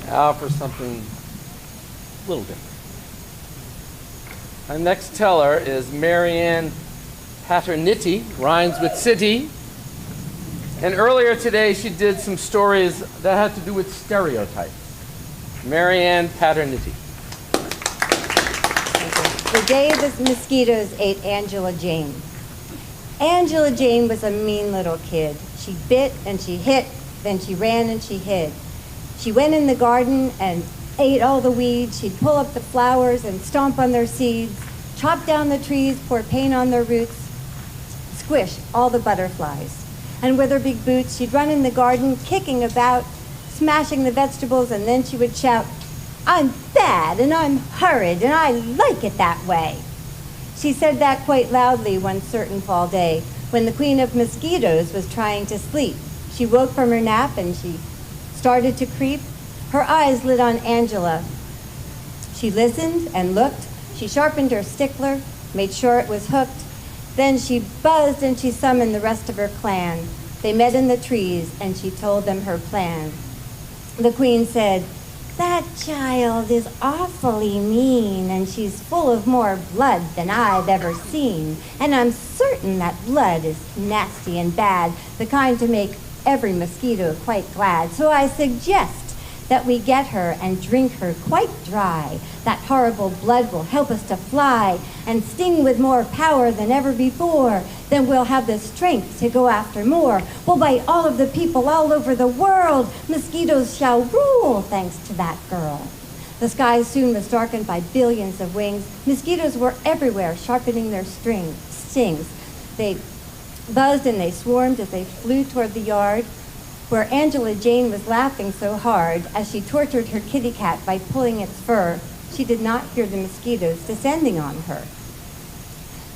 Now for something a little different. Our next teller is Marianne Paterniti, rhymes with city. And earlier today she did some stories that had to do with stereotypes. Marianne Paterniti. The day the mosquitoes ate Angela Jane. Angela Jane was a mean little kid. She bit and she hit, then she ran and she hid. She went in the garden and ate all the weeds. She'd pull up the flowers and stomp on their seeds, chop down the trees, pour paint on their roots, squish all the butterflies. And with her big boots, she'd run in the garden, kicking about, smashing the vegetables, and then she would shout, "I'm bad and I'm horrid and I like it that way." She said that quite loudly one certain fall day when the queen of mosquitoes was trying to sleep. She woke from her nap and she started to creep. Her eyes lit on Angela. She listened and looked. She sharpened her stickler, made sure it was hooked. Then she buzzed and she summoned the rest of her clan. They met in the trees and she told them her plan. The queen said, "That child is awfully mean, and she's full of more blood than I've ever seen. And I'm certain that blood is nasty and bad, the kind to make every mosquito quite glad. So I suggest that we get her and drink her quite dry. That horrible blood will help us to fly and sting with more power than ever before. Then we'll have the strength to go after more. We'll bite all of the people all over the world. Mosquitoes shall rule thanks to that girl." The sky soon was darkened by billions of wings. Mosquitoes were everywhere, sharpening their stings. They buzzed and they swarmed as they flew toward the yard where Angela Jane was laughing so hard as she tortured her kitty cat by pulling its fur. She did not hear the mosquitoes descending on her.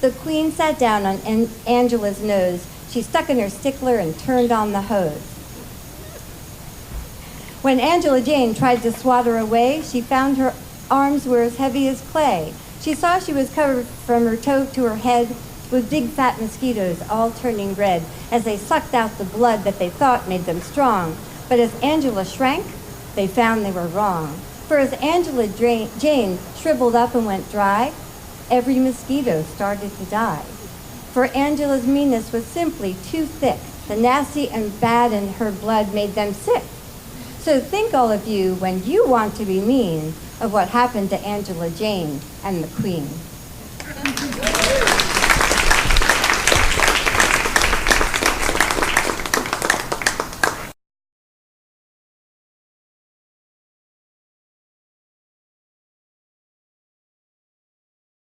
The queen sat down on Angela's nose. She stuck in her stickler and turned on the hose. When Angela Jane tried to swat her away, she found her arms were as heavy as clay. She saw she was covered from her toe to her head with big fat mosquitoes all turning red as they sucked out the blood that they thought made them strong. But as Angela shrank, they found they were wrong. For as Angela Jane shriveled up and went dry, every mosquito started to die. For Angela's meanness was simply too thick. The nasty and bad in her blood made them sick. So think, all of you, when you want to be mean, of what happened to Angela Jane and the Queen.